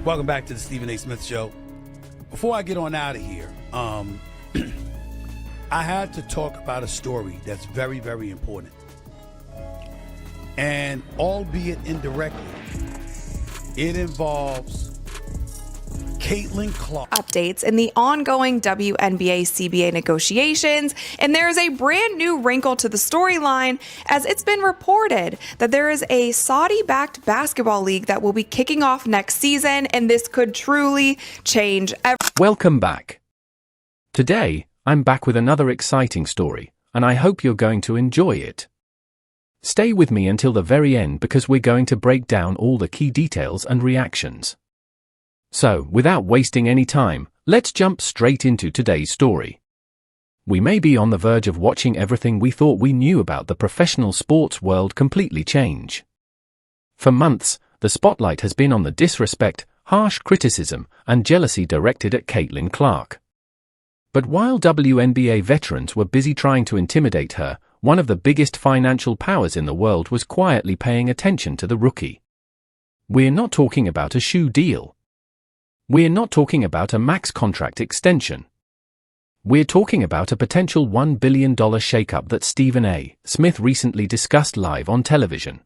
Welcome back to the Stephen A. Smith Show. Before I get on out of here, I had to talk about a story that's very, very important. And albeit indirectly, it involves Caitlin Clark. Updates in the ongoing WNBA CBA negotiations, and there is a brand new wrinkle to the storyline as it's been reported that there is a Saudi-backed basketball league that will be kicking off next season, and this could truly change everything. Welcome back. Today, I'm back with another exciting story, and I hope you're going to enjoy it. Stay with me until the very end because we're going to break down all the key details and reactions. So, without wasting any time, let's jump straight into today's story. We may be on the verge of watching everything we thought we knew about the professional sports world completely change. For months, the spotlight has been on the disrespect, harsh criticism, and jealousy directed at Caitlin Clark. But while WNBA veterans were busy trying to intimidate her, one of the biggest financial powers in the world was quietly paying attention to the rookie. We're not talking about a shoe deal. We're not talking about a max contract extension. We're talking about a potential $1 billion shakeup that Stephen A. Smith recently discussed live on television.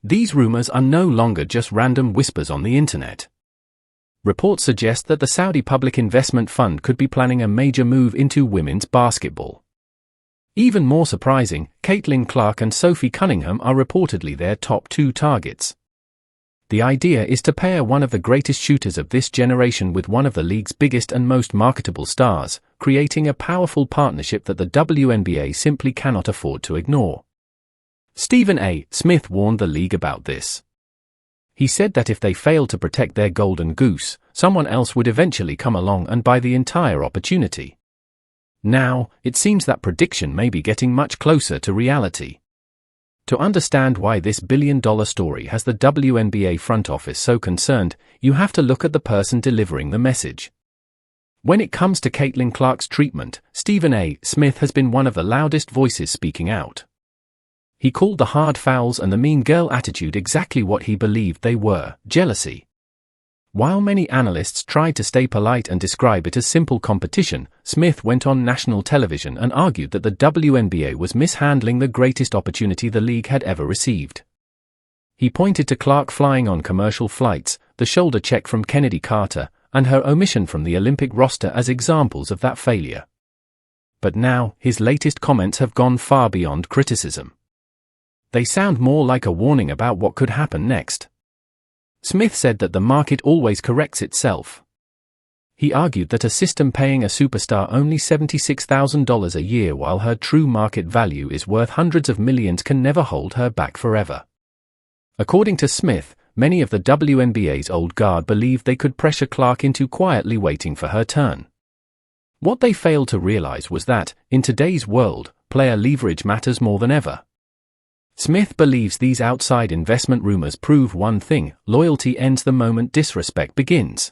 These rumors are no longer just random whispers on the internet. Reports suggest that the Saudi Public Investment Fund could be planning a major move into women's basketball. Even more surprising, Caitlin Clark and Sophie Cunningham are reportedly their top two targets. The idea is to pair one of the greatest shooters of this generation with one of the league's biggest and most marketable stars, creating a powerful partnership that the WNBA simply cannot afford to ignore. Stephen A. Smith warned the league about this. He said that if they failed to protect their golden goose, someone else would eventually come along and buy the entire opportunity. Now, it seems that prediction may be getting much closer to reality. To understand why this billion-dollar story has the WNBA front office so concerned, you have to look at the person delivering the message. When it comes to Caitlin Clark's treatment, Stephen A. Smith has been one of the loudest voices speaking out. He called the hard fouls and the mean girl attitude exactly what he believed they were: jealousy. While many analysts tried to stay polite and describe it as simple competition, Smith went on national television and argued that the WNBA was mishandling the greatest opportunity the league had ever received. He pointed to Clark flying on commercial flights, the shoulder check from Kennedy Carter, and her omission from the Olympic roster as examples of that failure. But now, his latest comments have gone far beyond criticism. They sound more like a warning about what could happen next. Smith said that the market always corrects itself. He argued that a system paying a superstar only $76,000 a year while her true market value is worth hundreds of millions can never hold her back forever. According to Smith, many of the WNBA's old guard believed they could pressure Clark into quietly waiting for her turn. What they failed to realize was that, in today's world, player leverage matters more than ever. Smith believes these outside investment rumors prove one thing: loyalty ends the moment disrespect begins.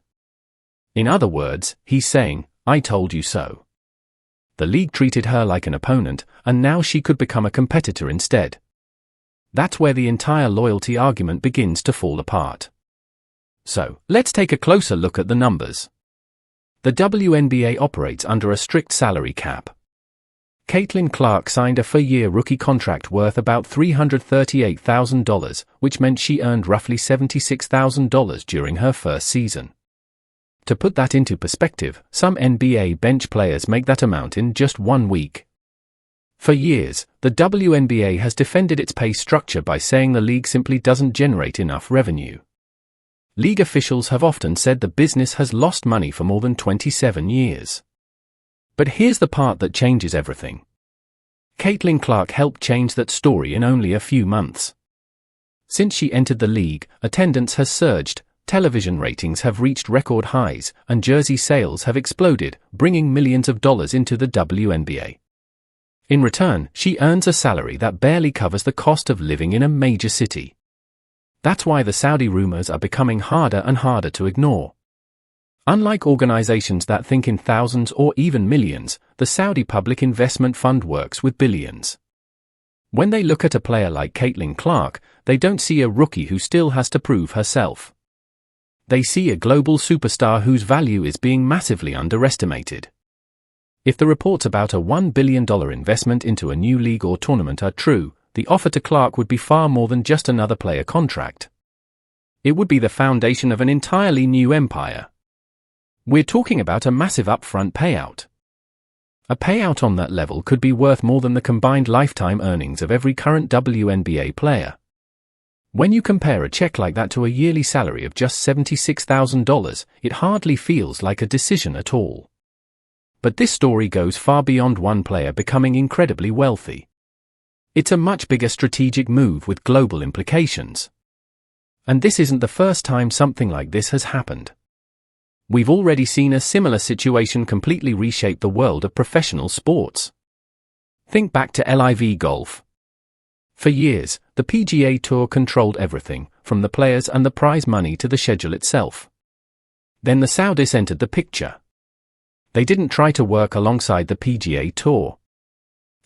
In other words, he's saying, "I told you so." The league treated her like an opponent, and now she could become a competitor instead. That's where the entire loyalty argument begins to fall apart. So, let's take a closer look at the numbers. The WNBA operates under a strict salary cap. Caitlin Clark signed a four-year rookie contract worth about $338,000, which meant she earned roughly $76,000 during her first season. To put that into perspective, some NBA bench players make that amount in just 1 week. For years, the WNBA has defended its pay structure by saying the league simply doesn't generate enough revenue. League officials have often said the business has lost money for more than 27 years. But here's the part that changes everything. Caitlin Clark helped change that story in only a few months. Since she entered the league, attendance has surged, television ratings have reached record highs, and jersey sales have exploded, bringing millions of dollars into the WNBA. In return, she earns a salary that barely covers the cost of living in a major city. That's why the Saudi rumors are becoming harder and harder to ignore. Unlike organizations that think in thousands or even millions, the Saudi Public Investment Fund works with billions. When they look at a player like Caitlin Clark, they don't see a rookie who still has to prove herself. They see a global superstar whose value is being massively underestimated. If the reports about a $1 billion investment into a new league or tournament are true, the offer to Clark would be far more than just another player contract. It would be the foundation of an entirely new empire. We're talking about a massive upfront payout. A payout on that level could be worth more than the combined lifetime earnings of every current WNBA player. When you compare a check like that to a yearly salary of just $76,000, it hardly feels like a decision at all. But this story goes far beyond one player becoming incredibly wealthy. It's a much bigger strategic move with global implications. And this isn't the first time something like this has happened. We've already seen a similar situation completely reshape the world of professional sports. Think back to LIV Golf. For years, the PGA Tour controlled everything, from the players and the prize money to the schedule itself. Then the Saudis entered the picture. They didn't try to work alongside the PGA Tour.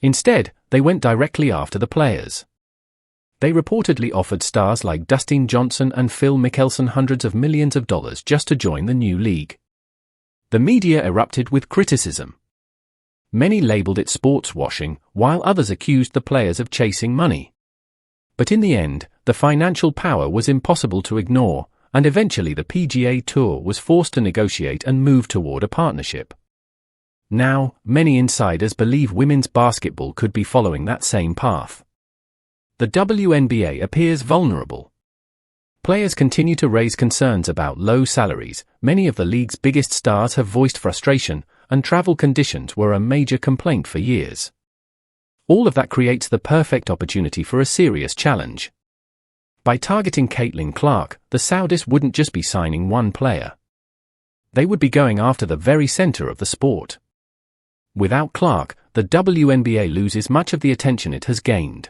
Instead, they went directly after the players. They reportedly offered stars like Dustin Johnson and Phil Mickelson hundreds of millions of dollars just to join the new league. The media erupted with criticism. Many labeled it sports washing, while others accused the players of chasing money. But in the end, the financial power was impossible to ignore, and eventually the PGA Tour was forced to negotiate and move toward a partnership. Now, many insiders believe women's basketball could be following that same path. The WNBA appears vulnerable. Players continue to raise concerns about low salaries, many of the league's biggest stars have voiced frustration, and travel conditions were a major complaint for years. All of that creates the perfect opportunity for a serious challenge. By targeting Caitlin Clark, the Saudis wouldn't just be signing one player. They would be going after the very center of the sport. Without Clark, the WNBA loses much of the attention it has gained.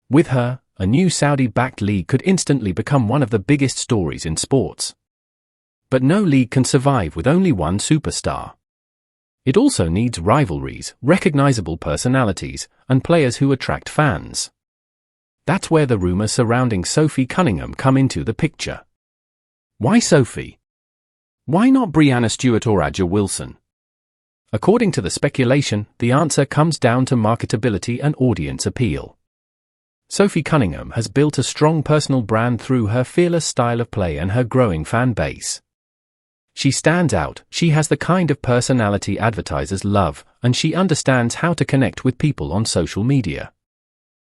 With her, a new Saudi-backed league could instantly become one of the biggest stories in sports. But no league can survive with only one superstar. It also needs rivalries, recognizable personalities, and players who attract fans. That's where the rumors surrounding Sophie Cunningham come into the picture. Why Sophie? Why not Brianna Stewart or Aja Wilson? According to the speculation, the answer comes down to marketability and audience appeal. Sophie Cunningham has built a strong personal brand through her fearless style of play and her growing fan base. She stands out, she has the kind of personality advertisers love, and she understands how to connect with people on social media.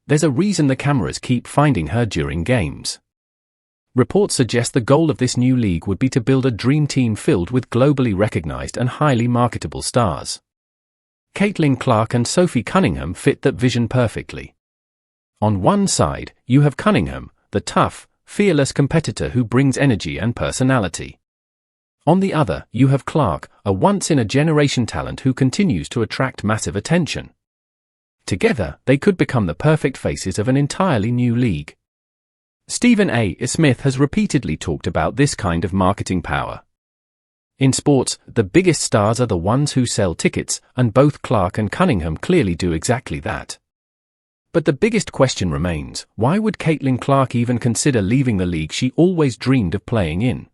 There's a reason the cameras keep finding her during games. Reports suggest the goal of this new league would be to build a dream team filled with globally recognized and highly marketable stars. Caitlin Clark and Sophie Cunningham fit that vision perfectly. On one side, you have Cunningham, the tough, fearless competitor who brings energy and personality. On the other, you have Clark, a once-in-a-generation talent who continues to attract massive attention. Together, they could become the perfect faces of an entirely new league. Stephen A. Smith has repeatedly talked about this kind of marketing power. In sports, the biggest stars are the ones who sell tickets, and both Clark and Cunningham clearly do exactly that. But the biggest question remains, why would Caitlin Clark even consider leaving the league she always dreamed of playing in?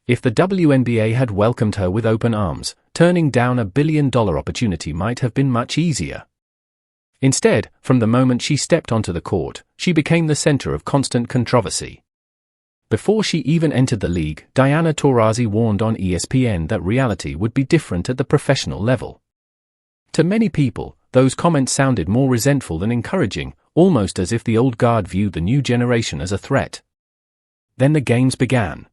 If the WNBA had welcomed her with open arms, turning down $1 billion opportunity might have been much easier. Instead, from the moment she stepped onto the court, she became the center of constant controversy. Before she even entered the league, Diana Taurasi warned on ESPN that reality would be different at the professional level. To many people, those comments sounded more resentful than encouraging, almost as if the old guard viewed the new generation as a threat. Then the games began.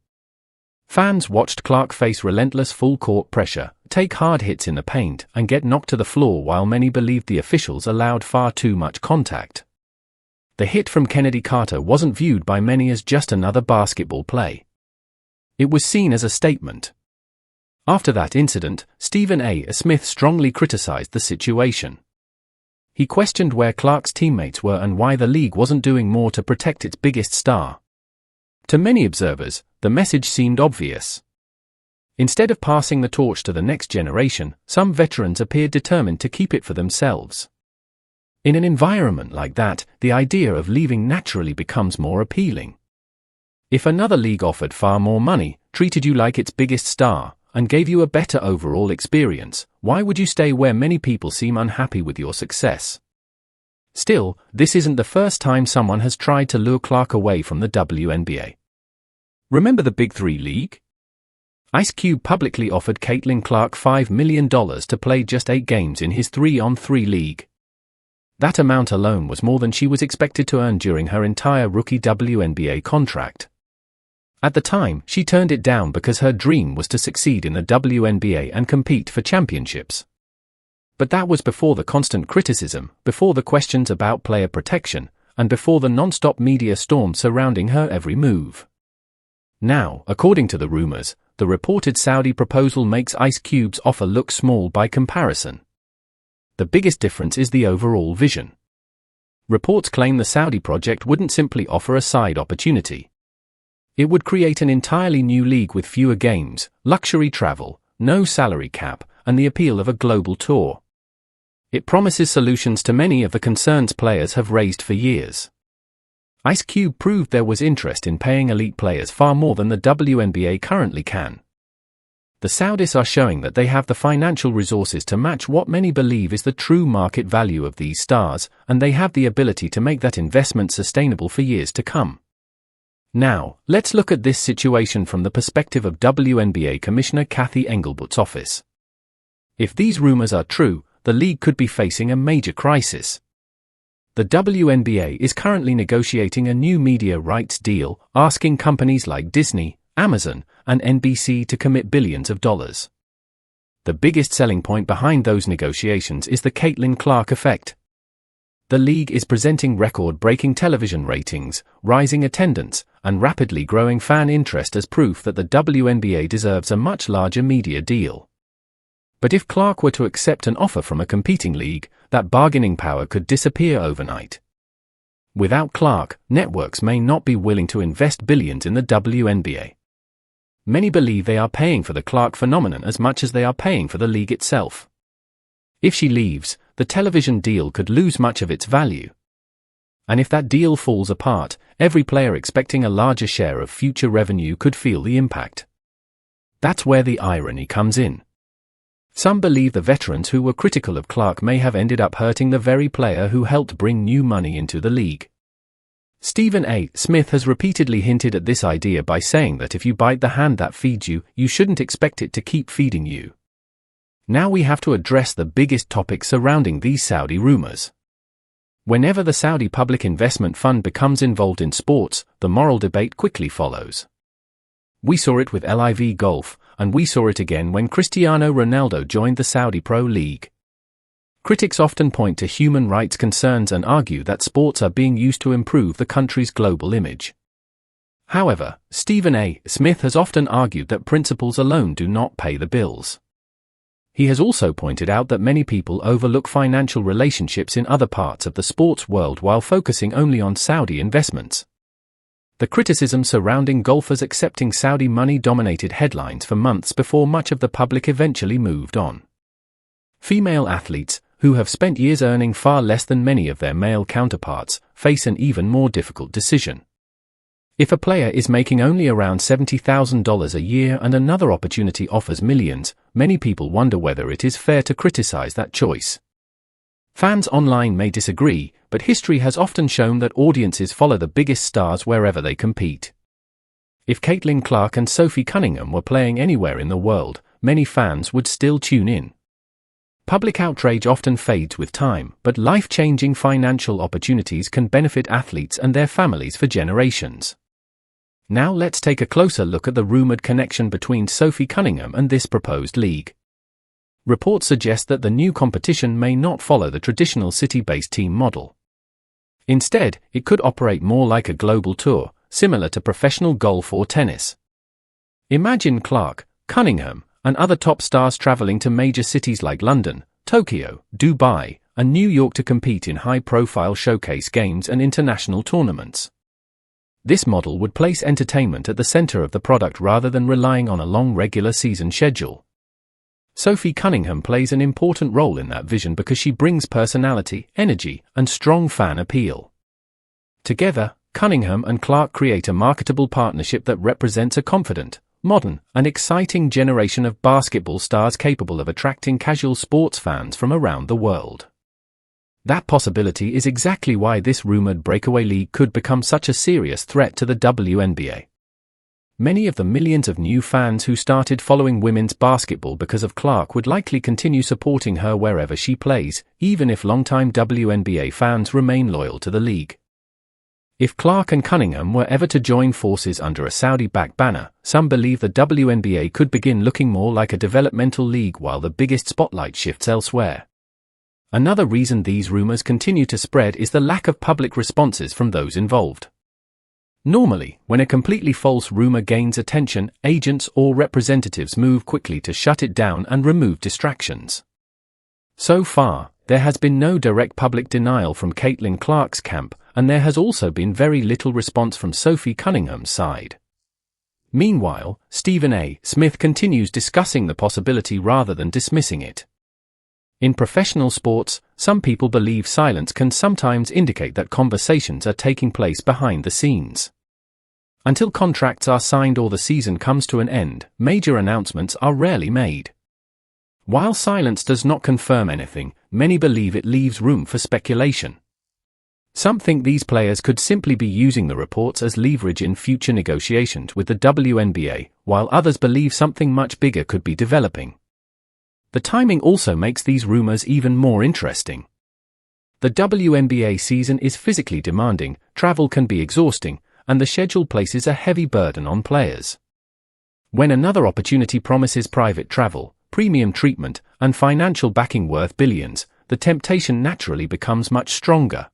Fans watched Clark face relentless full-court pressure, take hard hits in the paint, and get knocked to the floor while many believed the officials allowed far too much contact. The hit from Kennedy Carter wasn't viewed by many as just another basketball play. It was seen as a statement. After that incident, Stephen A. Smith strongly criticized the situation. He questioned where Clark's teammates were and why the league wasn't doing more to protect its biggest star. To many observers, the message seemed obvious. Instead of passing the torch to the next generation, some veterans appeared determined to keep it for themselves. In an environment like that, the idea of leaving naturally becomes more appealing. If another league offered far more money, treated you like its biggest star, and gave you a better overall experience, why would you stay where many people seem unhappy with your success? Still, this isn't the first time someone has tried to lure Clark away from the WNBA. Remember the Big Three League? Ice Cube publicly offered Caitlin Clark $5 million to play just 8 games in his 3-on-3 league. That amount alone was more than she was expected to earn during her entire rookie WNBA contract. At the time, she turned it down because her dream was to succeed in the WNBA and compete for championships. But that was before the constant criticism, before the questions about player protection, and before the non-stop media storm surrounding her every move. Now, according to the rumors, the reported Saudi proposal makes Ice Cube's offer look small by comparison. The biggest difference is the overall vision. Reports claim the Saudi project wouldn't simply offer a side opportunity. It would create an entirely new league with fewer games, luxury travel, no salary cap, and the appeal of a global tour. It promises solutions to many of the concerns players have raised for years. Ice Cube proved there was interest in paying elite players far more than the WNBA currently can. The Saudis are showing that they have the financial resources to match what many believe is the true market value of these stars, and they have the ability to make that investment sustainable for years to come. Now, let's look at this situation from the perspective of WNBA Commissioner Cathy Engelbert's office. If these rumors are true, the league could be facing a major crisis. The WNBA is currently negotiating a new media rights deal, asking companies like Disney, Amazon, and NBC to commit billions of dollars. The biggest selling point behind those negotiations is the Caitlin Clark effect. The league is presenting record-breaking television ratings, rising attendance, and rapidly growing fan interest as proof that the WNBA deserves a much larger media deal. But if Clark were to accept an offer from a competing league, that bargaining power could disappear overnight. Without Clark, networks may not be willing to invest billions in the WNBA. Many believe they are paying for the Clark phenomenon as much as they are paying for the league itself. If she leaves, the television deal could lose much of its value. And if that deal falls apart, every player expecting a larger share of future revenue could feel the impact. That's where the irony comes in. Some believe the veterans who were critical of Clark may have ended up hurting the very player who helped bring new money into the league. Stephen A. Smith has repeatedly hinted at this idea by saying that if you bite the hand that feeds you, you shouldn't expect it to keep feeding you. Now we have to address the biggest topic surrounding these Saudi rumors. Whenever the Saudi Public Investment Fund becomes involved in sports, the moral debate quickly follows. We saw it with LIV Golf, and we saw it again when Cristiano Ronaldo joined the Saudi Pro League. Critics often point to human rights concerns and argue that sports are being used to improve the country's global image. However, Stephen A. Smith has often argued that principles alone do not pay the bills. He has also pointed out that many people overlook financial relationships in other parts of the sports world while focusing only on Saudi investments. The criticism surrounding golfers accepting Saudi money dominated headlines for months before much of the public eventually moved on. Female athletes, who have spent years earning far less than many of their male counterparts, face an even more difficult decision. If a player is making only around $70,000 a year and another opportunity offers millions, many people wonder whether it is fair to criticize that choice. Fans online may disagree, but history has often shown that audiences follow the biggest stars wherever they compete. If Caitlin Clark and Sophie Cunningham were playing anywhere in the world, many fans would still tune in. Public outrage often fades with time, but life-changing financial opportunities can benefit athletes and their families for generations. Now let's take a closer look at the rumored connection between Sophie Cunningham and this proposed league. Reports suggest that the new competition may not follow the traditional city-based team model. Instead, it could operate more like a global tour, similar to professional golf or tennis. Imagine Clark, Cunningham, and other top stars traveling to major cities like London, Tokyo, Dubai, and New York to compete in high-profile showcase games and international tournaments. This model would place entertainment at the center of the product rather than relying on a long regular season schedule. Sophie Cunningham plays an important role in that vision because she brings personality, energy, and strong fan appeal. Together, Cunningham and Clark create a marketable partnership that represents a confident, modern, and exciting generation of basketball stars capable of attracting casual sports fans from around the world. That possibility is exactly why this rumored breakaway league could become such a serious threat to the WNBA. Many of the millions of new fans who started following women's basketball because of Clark would likely continue supporting her wherever she plays, even if longtime WNBA fans remain loyal to the league. If Clark and Cunningham were ever to join forces under a Saudi-backed banner, some believe the WNBA could begin looking more like a developmental league while the biggest spotlight shifts elsewhere. Another reason these rumors continue to spread is the lack of public responses from those involved. Normally, when a completely false rumor gains attention, agents or representatives move quickly to shut it down and remove distractions. So far, there has been no direct public denial from Caitlin Clark's camp, and there has also been very little response from Sophie Cunningham's side. Meanwhile, Stephen A. Smith continues discussing the possibility rather than dismissing it. In professional sports, some people believe silence can sometimes indicate that conversations are taking place behind the scenes. Until contracts are signed or the season comes to an end, major announcements are rarely made. While silence does not confirm anything, many believe it leaves room for speculation. Some think these players could simply be using the reports as leverage in future negotiations with the WNBA, while others believe something much bigger could be developing. The timing also makes these rumors even more interesting. The WNBA season is physically demanding, travel can be exhausting, and the schedule places a heavy burden on players. When another opportunity promises private travel, premium treatment, and financial backing worth billions, the temptation naturally becomes much stronger.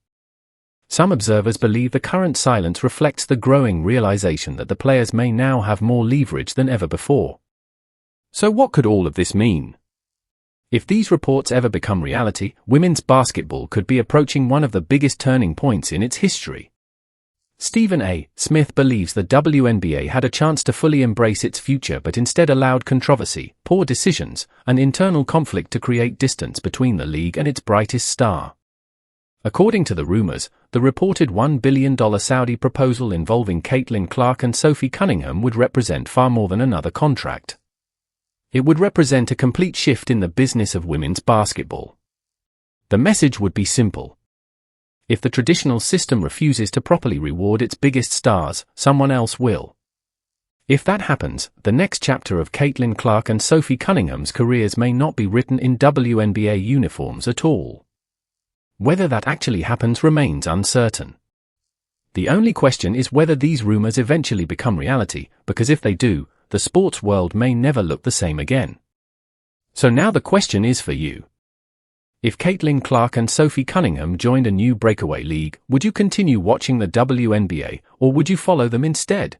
Some observers believe the current silence reflects the growing realization that the players may now have more leverage than ever before. So what could all of this mean? If these reports ever become reality, women's basketball could be approaching one of the biggest turning points in its history. Stephen A. Smith believes the WNBA had a chance to fully embrace its future but instead allowed controversy, poor decisions, and internal conflict to create distance between the league and its brightest star. According to the rumors, the reported $1 billion Saudi proposal involving Caitlin Clark and Sophie Cunningham would represent far more than another contract. It would represent a complete shift in the business of women's basketball. The message would be simple. If the traditional system refuses to properly reward its biggest stars, someone else will. If that happens, the next chapter of Caitlin Clark and Sophie Cunningham's careers may not be written in WNBA uniforms at all. Whether that actually happens remains uncertain. The only question is whether these rumors eventually become reality, because if they do, the sports world may never look the same again. So now the question is for you. If Caitlin Clark and Sophie Cunningham joined a new breakaway league, would you continue watching the WNBA, or would you follow them instead?